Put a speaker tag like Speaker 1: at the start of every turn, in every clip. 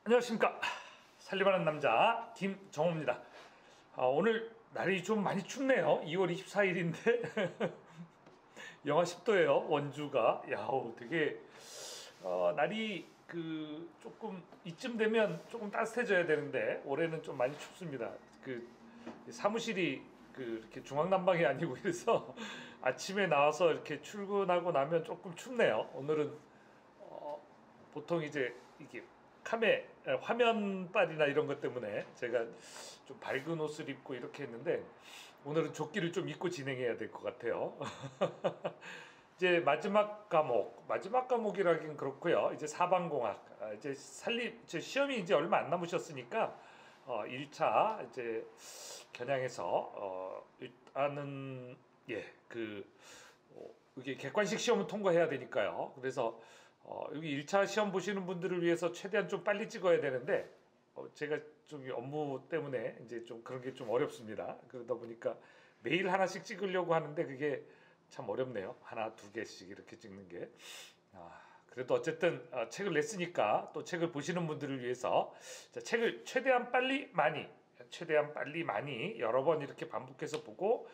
Speaker 1: 안녕하십니까. 살림하는 남자 김정호입니다. 오늘 날이 좀 많이 춥네요. 2월 24일인데 영하 10도예요. 원주가. 되게 날이 조금 이쯤 되면 조금 따뜻해져야 되는데 올해는 좀 많이 춥습니다. 사무실이 이렇게 중앙난방이 아니고 이래서 아침에 나와서 이렇게 출근하고 나면 조금 춥네요. 오늘은 보통 이제 이게 화면빨이나 이런 것 때문에 제가 좀 밝은 옷을 입고 이렇게 했는데 오늘은 조끼를 좀 입고 진행해야 될 것 같아요. 이제 마지막 과목이라긴 그렇고요. 이제 사방공학, 이제 제 시험이 이제 얼마 안 남으셨으니까 1차 이제 겨냥해서 일단은 이게 객관식 시험은 통과해야 되니까요. 그래서 여기 1차 시험 보시는 분들을 위해서 최대한 좀 빨리 찍어야 되는데 제가 좀 업무 때문에 이제 좀 그런 게 좀 어렵습니다. 그러다 보니까 매일 하나씩 찍으려고 하는데 그게 참 어렵네요. 하나, 두 개씩 이렇게 찍는 게. 그래도 어쨌든 책을 냈으니까 또 책을 보시는 분들을 위해서 책을 최대한 빨리 많이 여러 번 이렇게 반복해서 보고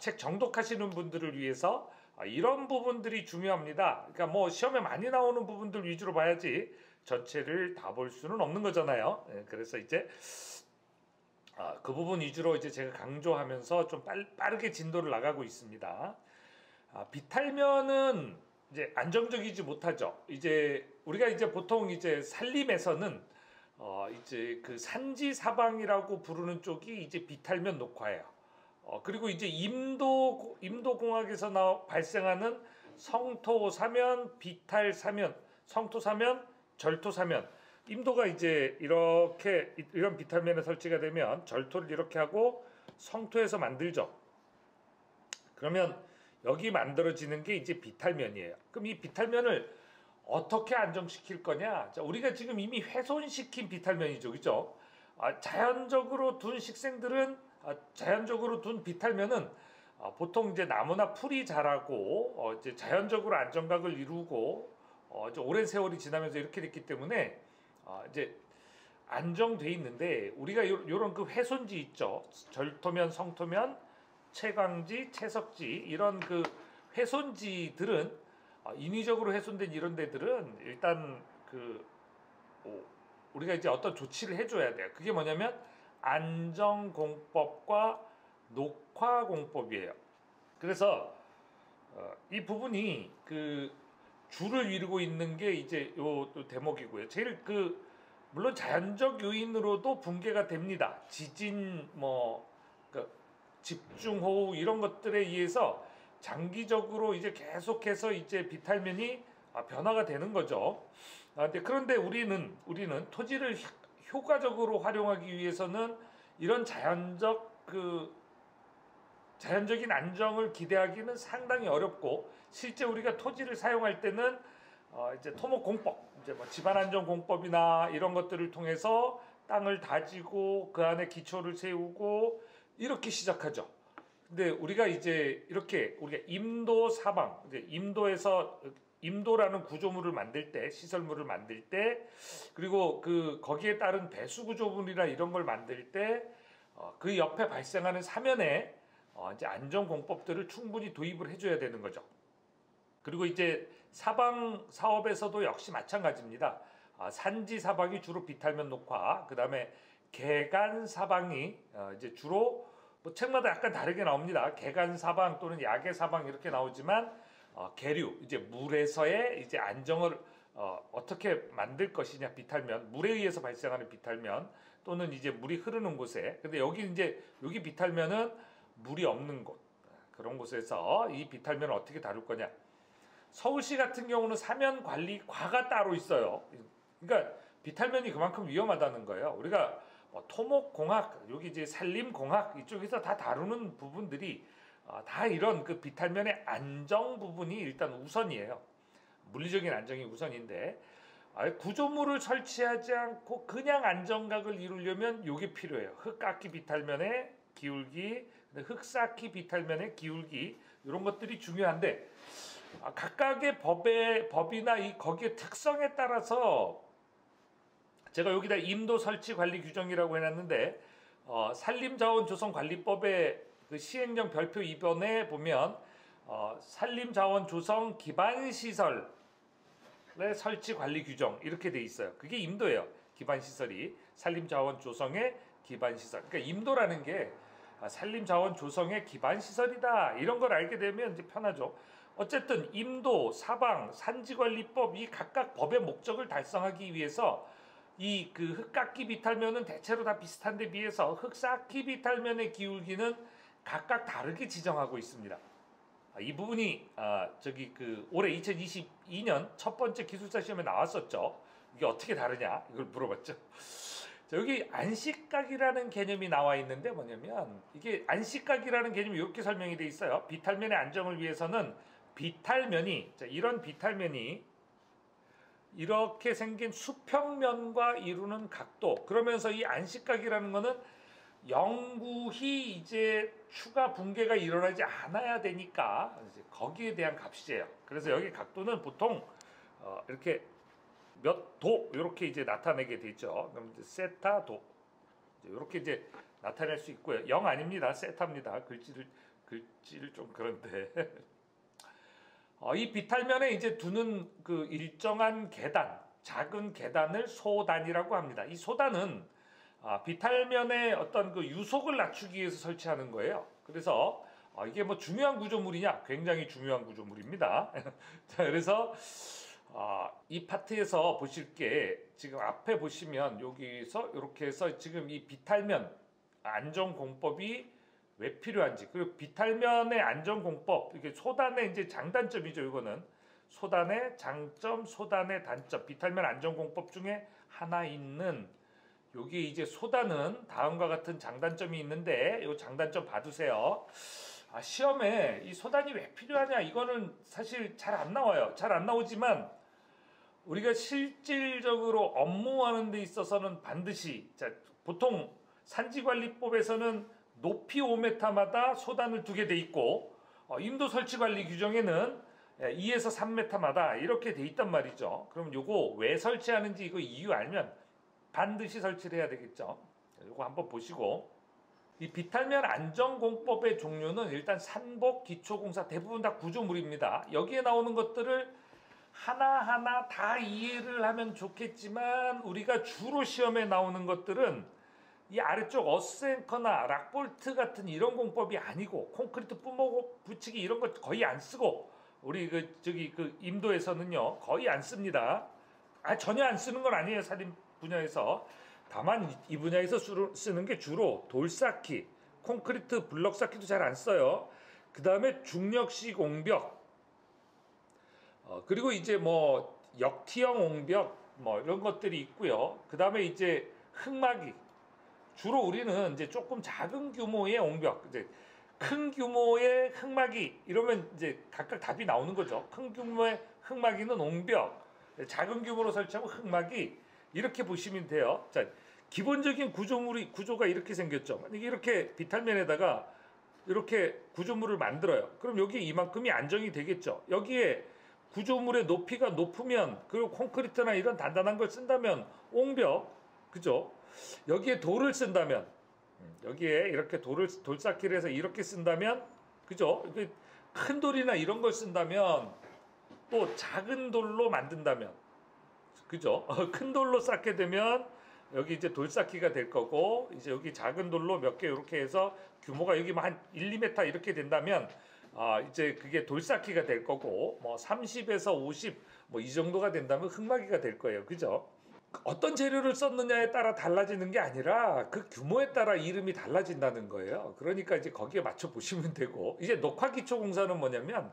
Speaker 1: 책 정독하시는 분들을 위해서 이런 부분들이 중요합니다. 그러니까 뭐 시험에 많이 나오는 부분들 위주로 봐야지 전체를 다 볼 수는 없는 거잖아요. 그래서 이제 그 부분 위주로 이제 제가 강조하면서 좀 빠르게 진도를 나가고 있습니다. 비탈면은 이제 안정적이지 못하죠. 이제 우리가 이제 보통 이제 산림에서는 이제 그 산지 사방이라고 부르는 쪽이 이제 비탈면 녹화예요. 그리고 이제 임도공학에서 발생하는 성토사면, 비탈사면, 성토사면, 절토사면. 임도가 이제 이런 비탈면에 설치가 되면 절토를 이렇게 하고 성토에서 만들죠. 그러면 여기 만들어지는 게 이제 비탈면이에요. 그럼 이 비탈면을 어떻게 안정시킬 거냐? 자, 우리가 지금 이미 훼손시킨 비탈면이죠, 그죠? 자연적으로 둔 비탈면은 보통 이제 나무나 풀이 자라고 이제 자연적으로 안정각을 이루고 이제 오랜 세월이 지나면서 이렇게 됐기 때문에 이제 안정돼 있는데 우리가 요런 그 훼손지 있죠. 절토면, 성토면, 채광지, 채석지 이런 그 훼손지들은 인위적으로 훼손된 이런 데들은 일단 우리가 이제 어떤 조치를 해줘야 돼요. 그게 뭐냐면 안정공법과 녹화공법이에요. 그래서 이 부분이 줄을 이루고 있는 게 이제 요 대목이고요. 제일 물론 자연적 요인으로도 붕괴가 됩니다. 지진 집중호우 이런 것들에 의해서 장기적으로 이제 계속해서 이제 비탈면이 변화가 되는 거죠. 그런데 우리는 토지를 효과적으로 활용하기 위해서는 이런 자연적인 안정을 기대하기는 상당히 어렵고 실제 우리가 토지를 사용할 때는 이제 토목공법, 이제 집안안전공법이나 이런 것들을 통해서 땅을 다지고 그 안에 기초를 세우고 이렇게 시작하죠. 근데 우리가 임도 사방, 이제 임도라는 구조물을 만들 때, 시설물을 만들 때, 그리고 거기에 따른 배수 구조물이나 이런 걸 만들 때, 그 옆에 발생하는 사면에 이제 안전공법들을 충분히 도입을 해줘야 되는 거죠. 그리고 이제 사방 사업에서도 역시 마찬가지입니다. 산지 사방이 주로 비탈면 녹화, 그 다음에 개간 사방이 이제 주로 책마다 약간 다르게 나옵니다. 개간 사방 또는 야계 사방 이렇게 나오지만 계류 이제 물에서의 이제 안정을 어떻게 만들 것이냐 비탈면 물에 의해서 발생하는 비탈면 또는 이제 물이 흐르는 곳에 근데 여기 비탈면은 물이 없는 곳 그런 곳에서 이 비탈면을 어떻게 다룰 거냐. 서울시 같은 경우는 사면관리과가 따로 있어요. 그러니까 비탈면이 그만큼 위험하다는 거예요. 우리가 토목공학, 여기 이제 산림공학 이쪽에서 다 다루는 부분들이 다 이런 비탈면의 안정 부분이 일단 우선이에요. 물리적인 안정이 우선인데 구조물을 설치하지 않고 그냥 안정각을 이루려면 이게 필요해요. 흙깎이 비탈면의 기울기, 흙쌓기 비탈면의 기울기 이런 것들이 중요한데 각각의 법이나 거기에 특성에 따라서 제가 여기다 임도 설치 관리 규정이라고 해놨는데 산림자원조성관리법의 그 시행령 별표 2번에 보면 산림자원 조성 기반 시설의 설치 관리 규정 이렇게 돼 있어요. 그게 임도예요. 기반 시설이 산림자원 조성의 기반 시설. 그러니까 임도라는 게 산림자원 조성의 기반 시설이다. 이런 걸 알게 되면 이제 편하죠. 어쨌든 임도, 사방, 산지관리법 이 각각 법의 목적을 달성하기 위해서 이 그 흙깎기 비탈면은 대체로 다 비슷한데 비해서 흙쌓기 비탈면의 기울기는 각각 다르게 지정하고 있습니다. 이 부분이 저기 그 올해 2022년 첫 번째 기술사 시험에 나왔었죠. 이게 어떻게 다르냐 이걸 물어봤죠. 자, 여기 안식각이라는 개념이 나와 있는데 뭐냐면 이게 안식각이라는 개념이 이렇게 설명이 돼 있어요. 비탈면의 안정을 위해서는 비탈면이 이런 비탈면이 이렇게 생긴 수평면과 이루는 각도 그러면서 이 안식각이라는 거는 영구히 이제 추가 붕괴가 일어나지 않아야 되니까 이제 거기에 대한 값이에요. 그래서 여기 각도는 보통 이렇게 몇 도 이렇게 이제 나타내게 되죠. 그럼 이제 세타 도 이렇게 이제 나타낼 수 있고요. 0 아닙니다. 세타입니다. 글씨를 좀 그런데 이 비탈면에 이제 두는 그 일정한 계단, 작은 계단을 소단이라고 합니다. 이 소단은 비탈면의 어떤 그 유속을 낮추기 위해서 설치하는 거예요. 그래서 이게 뭐 중요한 구조물이냐? 굉장히 중요한 구조물입니다. 자, 그래서 이 파트에서 보실 게 지금 앞에 보시면 여기서 이렇게 해서 지금 이 비탈면 안전공법이 왜 필요한지 그리고 비탈면의 안전공법 이게 소단의 이제 장단점이죠. 이거는 소단의 장점, 소단의 단점, 비탈면 안전공법 중에 하나 있는 여기 이제 소단은 다음과 같은 장단점이 있는데 이 장단점 봐두세요. 시험에 이 소단이 왜 필요하냐 이거는 사실 잘 안 나와요. 잘 안 나오지만 우리가 실질적으로 업무하는 데 있어서는 반드시 보통 산지관리법에서는 높이 5m마다 소단을 두게 돼 있고 임도 설치 관리 규정에는 2에서 3m마다 이렇게 돼 있단 말이죠. 그럼 요거 왜 설치하는지 이거 이유 알면 반드시 설치를 해야 되겠죠. 요거 한번 보시고 이 비탈면 안전공법의 종류는 일단 산복, 기초공사 대부분 다 구조물입니다. 여기에 나오는 것들을 하나하나 다 이해를 하면 좋겠지만 우리가 주로 시험에 나오는 것들은 이 아래쪽 어스앵커나 락볼트 같은 이런 공법이 아니고 콘크리트 뿜어 붙이기 이런 거 거의 안 쓰고 우리 그 임도에서는요 거의 안 씁니다. 전혀 안 쓰는 건 아니에요. 산림 분야에서. 다만 이 분야에서 쓰는 게 주로 돌쌓기, 콘크리트 블럭 쌓기도 잘 안 써요. 그 다음에 중력식 옹벽, 그리고 이제 뭐 역티형 옹벽 뭐 이런 것들이 있고요. 그 다음에 이제 흙막이 주로 우리는 이제 조금 작은 규모의 옹벽, 이제 큰 규모의 흙막이 이러면 이제 각각 답이 나오는 거죠. 큰 규모의 흙막이는 옹벽, 작은 규모로 설치하면 흙막이 이렇게 보시면 돼요. 자, 기본적인 구조가 이렇게 생겼죠. 이렇게 비탈면에다가 이렇게 구조물을 만들어요. 그럼 여기 이만큼이 안정이 되겠죠. 여기에 구조물의 높이가 높으면 그리고 콘크리트나 이런 단단한 걸 쓴다면 옹벽, 그죠? 여기에 돌을 쓴다면 여기에 이렇게 돌쌓기를 해서 이렇게 쓴다면 그죠? 큰 돌이나 이런 걸 쓴다면 또 작은 돌로 만든다면 그죠? 큰 돌로 쌓게 되면 여기 이제 돌쌓기가 될 거고 이제 여기 작은 돌로 몇 개 이렇게 해서 규모가 여기 한 1, 2m 이렇게 된다면 이제 그게 돌쌓기가 될 거고 뭐 30에서 50 뭐 이 정도가 된다면 흙막이가 될 거예요. 그죠? 어떤 재료를 썼느냐에 따라 달라지는 게 아니라 그 규모에 따라 이름이 달라진다는 거예요. 그러니까 이제 거기에 맞춰 보시면 되고 이제 녹화기초공사는 뭐냐면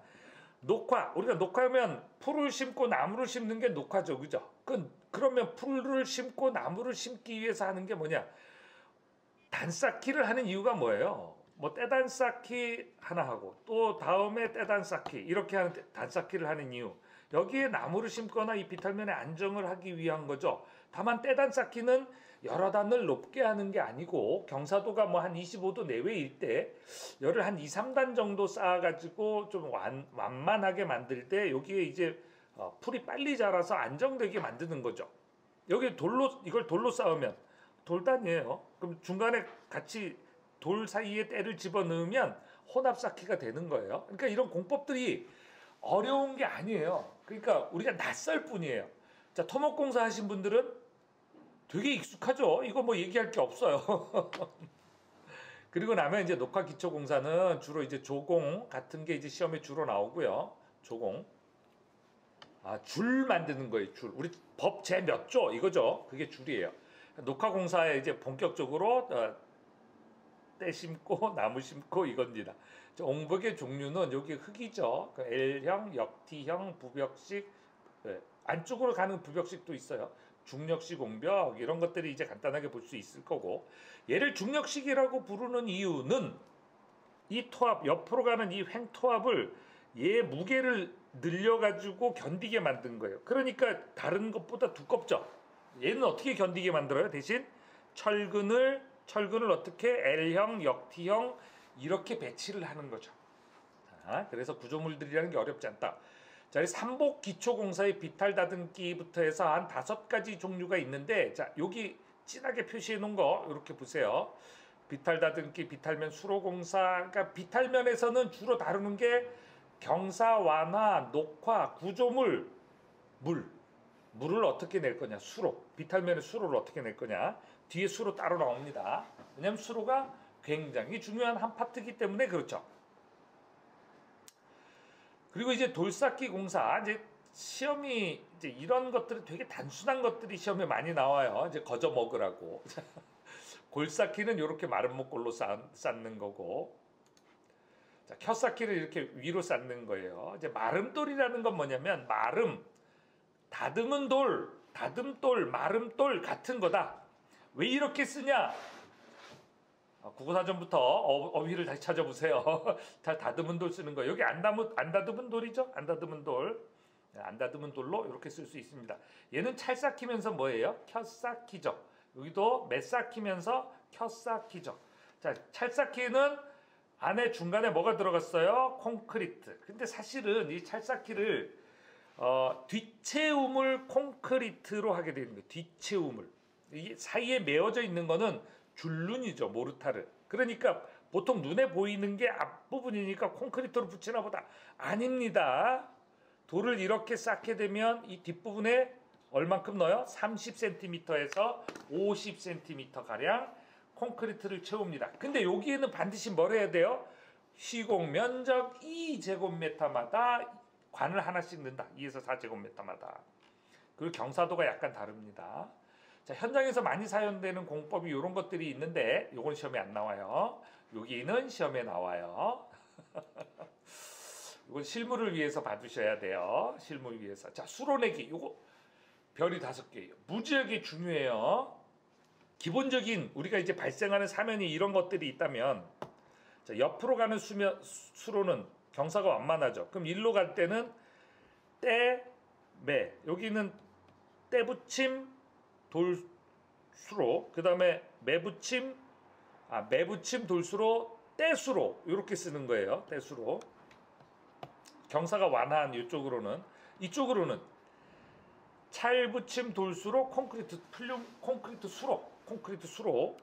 Speaker 1: 우리가 녹화하면 풀을 심고 나무를 심는 게 녹화죠. 그죠? 그러면 풀을 심고 나무를 심기 위해서 하는 게 뭐냐? 단쌓기를 하는 이유가 뭐예요? 뭐 떼단쌓기 하나 하고 또 다음에 떼단쌓기 이렇게 하는 단쌓기를 하는 이유 여기에 나무를 심거나 이 비탈면에 안정을 하기 위한 거죠. 다만 떼단쌓기는 여러 단을 높게 하는 게 아니고 경사도가 뭐 한 25도 내외일 때 열을 한 2, 3단 정도 쌓아가지고 좀 완만하게 만들 때 여기에 이제 풀이 빨리 자라서 안정되게 만드는 거죠. 여기 이걸 돌로 쌓으면 돌단이에요. 그럼 중간에 같이 돌 사이에 때를 집어넣으면 혼합 쌓기가 되는 거예요. 그러니까 이런 공법들이 어려운 게 아니에요. 그러니까 우리가 낯설 뿐이에요. 자, 토목공사 하신 분들은 되게 익숙하죠. 이거 뭐 얘기할 게 없어요. 그리고 나면 이제 녹화기초공사는 주로 이제 조공 같은 게 이제 시험에 주로 나오고요. 조공. 줄 만드는 거예요. 줄. 우리 법 제 몇 조 이거죠. 그게 줄이에요. 녹화공사에 이제 본격적으로 때 심고 나무 심고 이겁니다. 옹벽의 종류는 여기 흙이죠. 그 L형, 역티형, 부벽식, 안쪽으로 가는 부벽식도 있어요. 중력식 옹벽 이런 것들이 이제 간단하게 볼 수 있을 거고, 얘를 중력식이라고 부르는 이유는 이 토합 옆으로 가는 이 횡토합을 얘 무게를 늘려가지고 견디게 만든 거예요. 그러니까 다른 것보다 두껍죠. 얘는 어떻게 견디게 만들어요? 대신 철근을 어떻게 L형, 역티형 이렇게 배치를 하는 거죠. 자, 그래서 구조물들이라는 게 어렵지 않다. 자, 삼복 기초공사의 비탈 다듬기부터 해서 한 5가지 종류가 있는데, 자, 여기 진하게 표시해 놓은 거 이렇게 보세요. 비탈 다듬기, 비탈면 수로공사. 그러니까 비탈면에서는 주로 다루는 게 경사, 완화, 녹화, 구조물, 물을 어떻게 낼 거냐, 수로. 비탈면의 수로를 어떻게 낼 거냐. 뒤에 수로 따로 나옵니다. 왜냐하면 수로가 굉장히 중요한 한 파트이기 때문에 그렇죠. 그리고 이제 돌쌓기 공사, 이제 시험이 이제 이런 것들이 되게 단순한 것들이 시험에 많이 나와요. 이제 거저 먹으라고. 골쌓기는 이렇게 마른 목골로 쌓는 거고, 자, 켜쌓기를 이렇게 위로 쌓는 거예요. 이제 마름돌이라는 건 뭐냐면 다듬은 돌, 다듬돌, 마름돌 같은 거다. 왜 이렇게 쓰냐? 국어사전부터 어휘를 다시 찾아보세요. 다 다듬은 돌 쓰는 거. 여기 안 다듬은 돌이죠? 안 다듬은 돌. 안 다듬은 돌로 이렇게 쓸 수 있습니다. 얘는 찰쌓기면서 뭐예요? 켜쌓기죠. 여기도 매쌓기면서 켜쌓기죠. 자, 찰쌓기는 안에 중간에 뭐가 들어갔어요? 콘크리트. 근데 사실은 이 찰쌓기를 뒷채움을 콘크리트로 하게 되는 거예요. 뒷채움을. 이 사이에 메어져 있는 거는 줄눈이죠. 모르타르. 그러니까 보통 눈에 보이는 게 앞부분이니까 콘크리트로 붙이나 보다. 아닙니다. 돌을 이렇게 쌓게 되면 이 뒷부분에 얼만큼 넣어요? 30cm에서 50cm 가량 콘크리트를 채웁니다. 근데 여기에는 반드시 뭘 해야 돼요? 시공 면적 2제곱미터마다 관을 하나씩 넣는다. 2에서 4제곱미터마다. 그리고 경사도가 약간 다릅니다. 자, 현장에서 많이 사용되는 공법이 이런 것들이 있는데 요건 시험에 안 나와요. 여기는 시험에 나와요. 이건 실물을 위해서 봐두셔야 돼요. 실물 위해서. 자, 수로내기 요거 별이 5개예요. 무지하게 중요해요. 기본적인 우리가 이제 발생하는 사면이 이런 것들이 있다면, 자, 옆으로 가는 수로는 경사가 완만하죠. 그럼 일로 갈 때는 매. 여기는 떼붙임 돌수로, 그 다음에 매붙임 돌수로, 떼수로 이렇게 쓰는 거예요. 떼수로. 경사가 완화한 이쪽으로는 찰붙임 돌수로, 콘크리트 수로.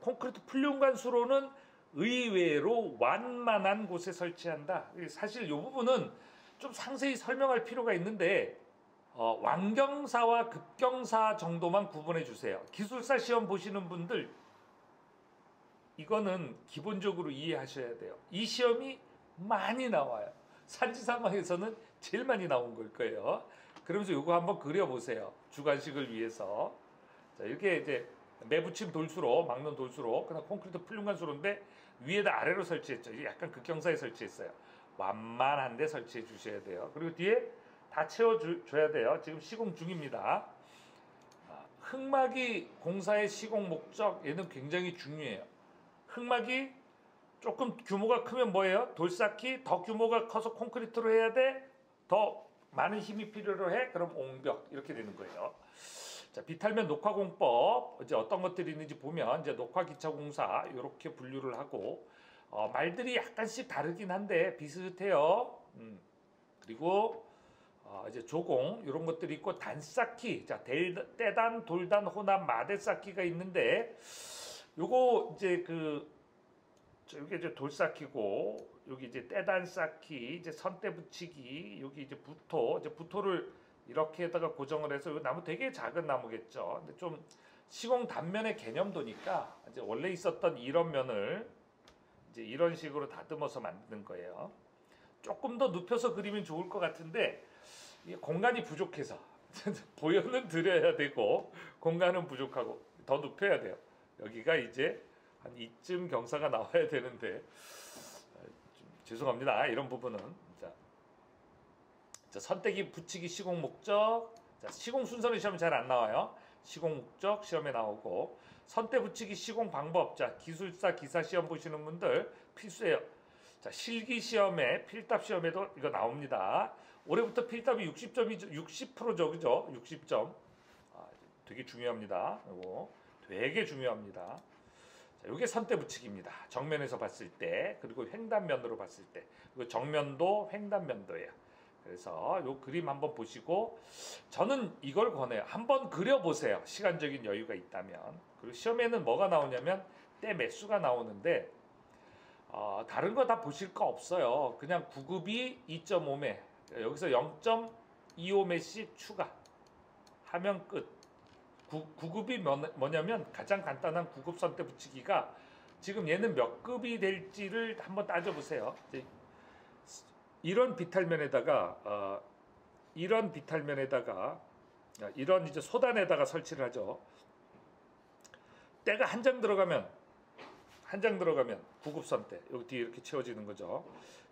Speaker 1: 콘크리트 플륨관 수로는 의외로 완만한 곳에 설치한다. 사실 이 부분은 좀 상세히 설명할 필요가 있는데 완경사와 급경사 정도만 구분해 주세요. 기술사 시험 보시는 분들 이거는 기본적으로 이해하셔야 돼요. 이 시험이 많이 나와요. 산지사망에서는 제일 많이 나온 걸 거예요. 그러면서 이거 한번 그려보세요. 주관식을 위해서. 자, 이렇게 이제 매붙임 돌수로, 막는 돌수로, 그다음 콘크리트 플륨관 수로인데 위에다 아래로 설치했죠. 약간 극경사에 설치했어요. 완만한데 설치해 주셔야 돼요. 그리고 뒤에 다 채워줘야 돼요. 지금 시공 중입니다. 흙막이 공사의 시공 목적, 얘는 굉장히 중요해요. 흙막이 조금 규모가 크면 뭐예요? 돌쌓기. 더 규모가 커서 콘크리트로 해야 돼. 더 많은 힘이 필요로 해. 그럼 옹벽 이렇게 되는 거예요. 자, 비탈면 녹화공법 이제 어떤 것들이 있는지 보면 이제 녹화기초공사 이렇게 분류를 하고 말들이 약간씩 다르긴 한데 비슷해요. 그리고 이제 조공 이런 것들이 있고 단쌓기, 자 떼단, 돌단, 호남, 마대 쌓기가 있는데 요거 이제 여기 이제 돌 쌓기고 여기 이제 떼단 쌓기, 이제 선대 붙이기, 여기 이제 부토를 이렇게다가 고정을 해서 이 나무 되게 작은 나무겠죠. 근데 좀 시공 단면의 개념도니까 이제 원래 있었던 이런 면을 이제 이런 식으로 다듬어서 만드는 거예요. 조금 더 눕혀서 그리면 좋을 것 같은데 이게 공간이 부족해서 보여는 드려야 되고 공간은 부족하고 더 눕혀야 돼요. 여기가 이제 한 이쯤 경사가 나와야 되는데 좀 죄송합니다. 이런 부분은 자, 선택이 붙이기 시공 목적. 자, 시공 순서는 시험에 잘 안 나와요. 시공 목적 시험에 나오고 선택 붙이기 시공 방법. 자, 기술사 기사 시험 보시는 분들 필수예요. 자, 실기 시험에 필답 시험에도 이거 나옵니다. 올해부터 필답이 60점이죠. 60%죠. 그죠? 60점. 되게 중요합니다. 이거 되게 중요합니다. 자, 이게 선대 붙이기입니다. 정면에서 봤을 때, 그리고 횡단면으로 봤을 때, 그리고 정면도 횡단면도예요. 그래서 이 그림 한번 보시고 저는 이걸 권해요. 한번 그려보세요. 시간적인 여유가 있다면. 그리고 시험에는 뭐가 나오냐면 때 매수가 나오는데 다른 거 다 보실 거 없어요. 그냥 9급이 2.5매, 여기서 0.25매씩 추가하면 끝. 9급이 뭐냐면 가장 간단한 9급 선대 붙이기가 지금 얘는 몇 급이 될지를 한번 따져보세요. 이런 비탈면에다가 이런 이제 소단에다가 설치를 하죠. 때가 한 장 들어가면 9급 선대 여기 뒤에 이렇게 채워지는 거죠.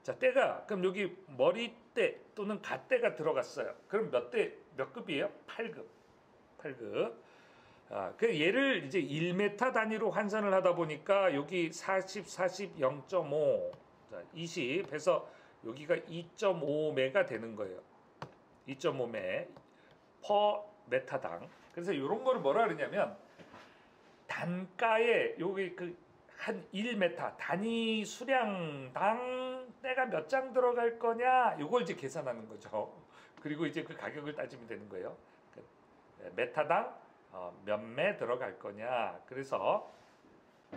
Speaker 1: 자, 때가 그럼 여기 머리때 또는 갓대가 들어갔어요. 그럼 몇 급이에요? 8급. 그 얘를 이제 1m 단위로 환산을 하다 보니까 여기 40, 0.5, 자, 20 해서 여기가 2.5매가 되는 거예요. 2.5매 퍼 메타당. 그래서 이런 거를 뭐라 그러냐면 단가에 여기 한 1m 단위 수량당 때가 몇 장 들어갈 거냐 이걸 이제 계산하는 거죠. 그리고 이제 그 가격을 따지면 되는 거예요. 메타당 몇 매 들어갈 거냐. 그래서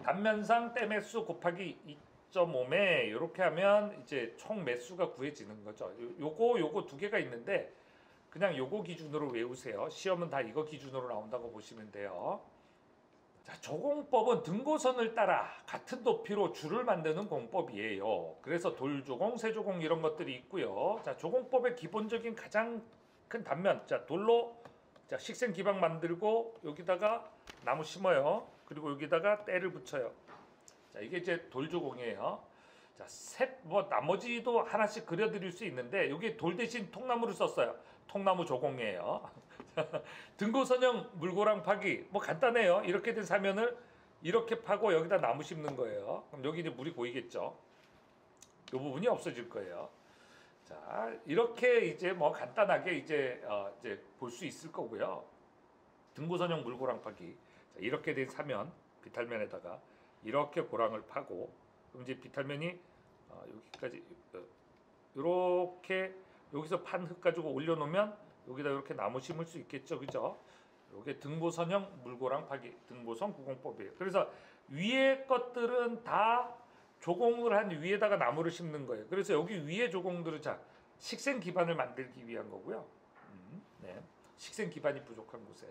Speaker 1: 단면상 때 매수 곱하기 2.5매 이렇게 하면 이제 총 매수가 구해지는 거죠. 요거 두 개가 있는데 그냥 요거 기준으로 외우세요. 시험은 다 이거 기준으로 나온다고 보시면 돼요. 자, 조공법은 등고선을 따라 같은 높이로 줄을 만드는 공법이에요. 그래서 돌조공, 세조공 이런 것들이 있고요. 자, 조공법의 기본적인 가장 큰 단면. 자, 돌로 식생 기방 만들고 여기다가 나무 심어요. 그리고 여기다가 때를 붙여요. 자, 이게 이제 돌조공이에요. 자, 나머지도 하나씩 그려드릴 수 있는데 여기 돌 대신 통나무를 썼어요. 통나무 조공이에요. 등고선형 물고랑 파기 뭐 간단해요. 이렇게 된 사면을 이렇게 파고 여기다 나무 심는 거예요. 그럼 여기 이제 물이 고이겠죠. 이 부분이 없어질 거예요. 자, 이렇게 이제 뭐 간단하게 이제 볼 수 있을 거고요. 등고선형 물고랑 파기. 자, 이렇게 된 사면 비탈면에다가 이렇게 고랑을 파고 그럼 이제 비탈면이 여기까지 이렇게 여기서 판 흙 가지고 올려놓으면 여기다 이렇게 나무 심을 수 있겠죠, 그죠? 이게 등고선형 물고랑 파기, 등고선 구공법이에요. 그래서 위에 것들은 다 조공을 한 위에다가 나무를 심는 거예요. 그래서 여기 위에 조공들은 자 식생 기반을 만들기 위한 거고요. 네, 식생 기반이 부족한 곳에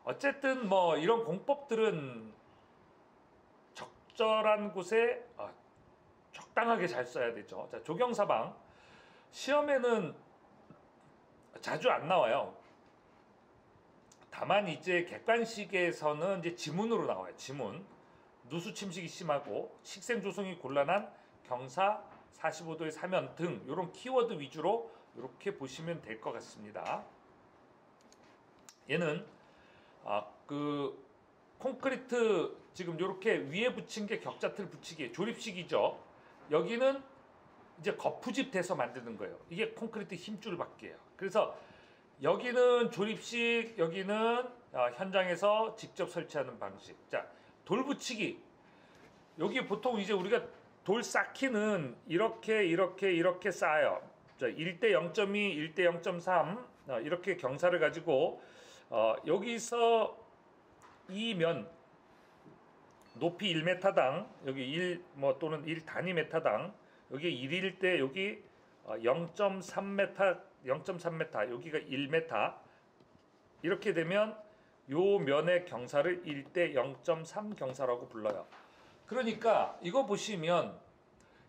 Speaker 1: 어쨌든 뭐 이런 공법들은 적절한 곳에 적당하게 잘 써야 되죠. 자, 조경사방 시험에는 자주 안 나와요. 다만 이제 객관식에서는 이제 지문으로 나와요. 지문. 누수 침식이 심하고 식생 조성이 곤란한 경사 45도의 사면 등 이런 키워드 위주로 이렇게 보시면 될 것 같습니다. 얘는 콘크리트 지금 이렇게 위에 붙인 게 격자틀 붙이기 조립식이죠. 여기는 이제 거푸집 대서 만드는 거예요. 이게 콘크리트 힘줄 받기예요. 그래서 여기는 조립식, 여기는 현장에서 직접 설치하는 방식. 자, 돌 붙이기. 여기 보통 이제 우리가 돌 쌓기는 이렇게 쌓아요. 자, 1대 0.2, 1대 0.3 이렇게 경사를 가지고 여기서 이 면 높이 1m당 여기 1 뭐 또는 1단위m당 여기 1일 때 여기 0.3m 0.3m 여기가 1m 이렇게 되면 요 면의 경사를 1대 0.3 경사라고 불러요. 그러니까 이거 보시면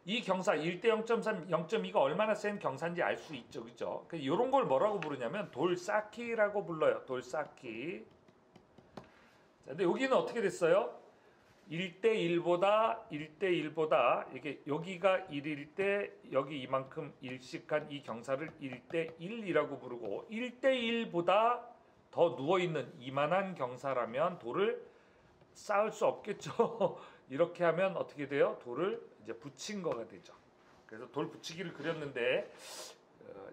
Speaker 1: 이 경사 1대 0.3, 0.2가 얼마나 센 경사인지 알 수 있죠. 그죠? 이런 걸 뭐라고 부르냐면 돌쌓기라고 불러요. 돌쌓기. 자, 근데 여기는 어떻게 됐어요? 1대 1보다 이게 여기가 1일 때 여기 이만큼 일식한 이 경사를 1대 1이라고 부르고 1대 1보다 더 누워있는 이만한 경사라면 돌을 쌓을 수 없겠죠. 이렇게 하면 어떻게 돼요? 돌을 이제 붙인 거가 되죠. 그래서 돌 붙이기를 그렸는데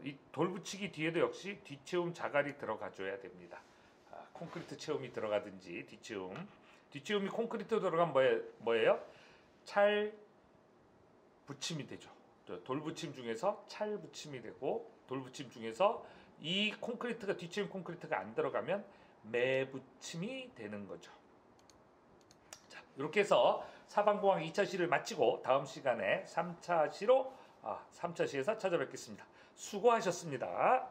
Speaker 1: 이 돌 붙이기 뒤에도 역시 뒤채움 자갈이 들어가줘야 됩니다. 콘크리트 채움이 들어가든지 뒤채움이 콘크리트 들어가면 뭐예요? 찰 붙임이 되죠. 돌 붙임 중에서 찰 붙임이 되고 돌 붙임 중에서 이 콘크리트가 뒤채움 콘크리트가 안 들어가면 매 붙임이 되는 거죠. 자, 이렇게 해서 사방공학 2차 시를 마치고 다음 시간에 3차 시로 3차 시에서 찾아뵙겠습니다. 수고하셨습니다.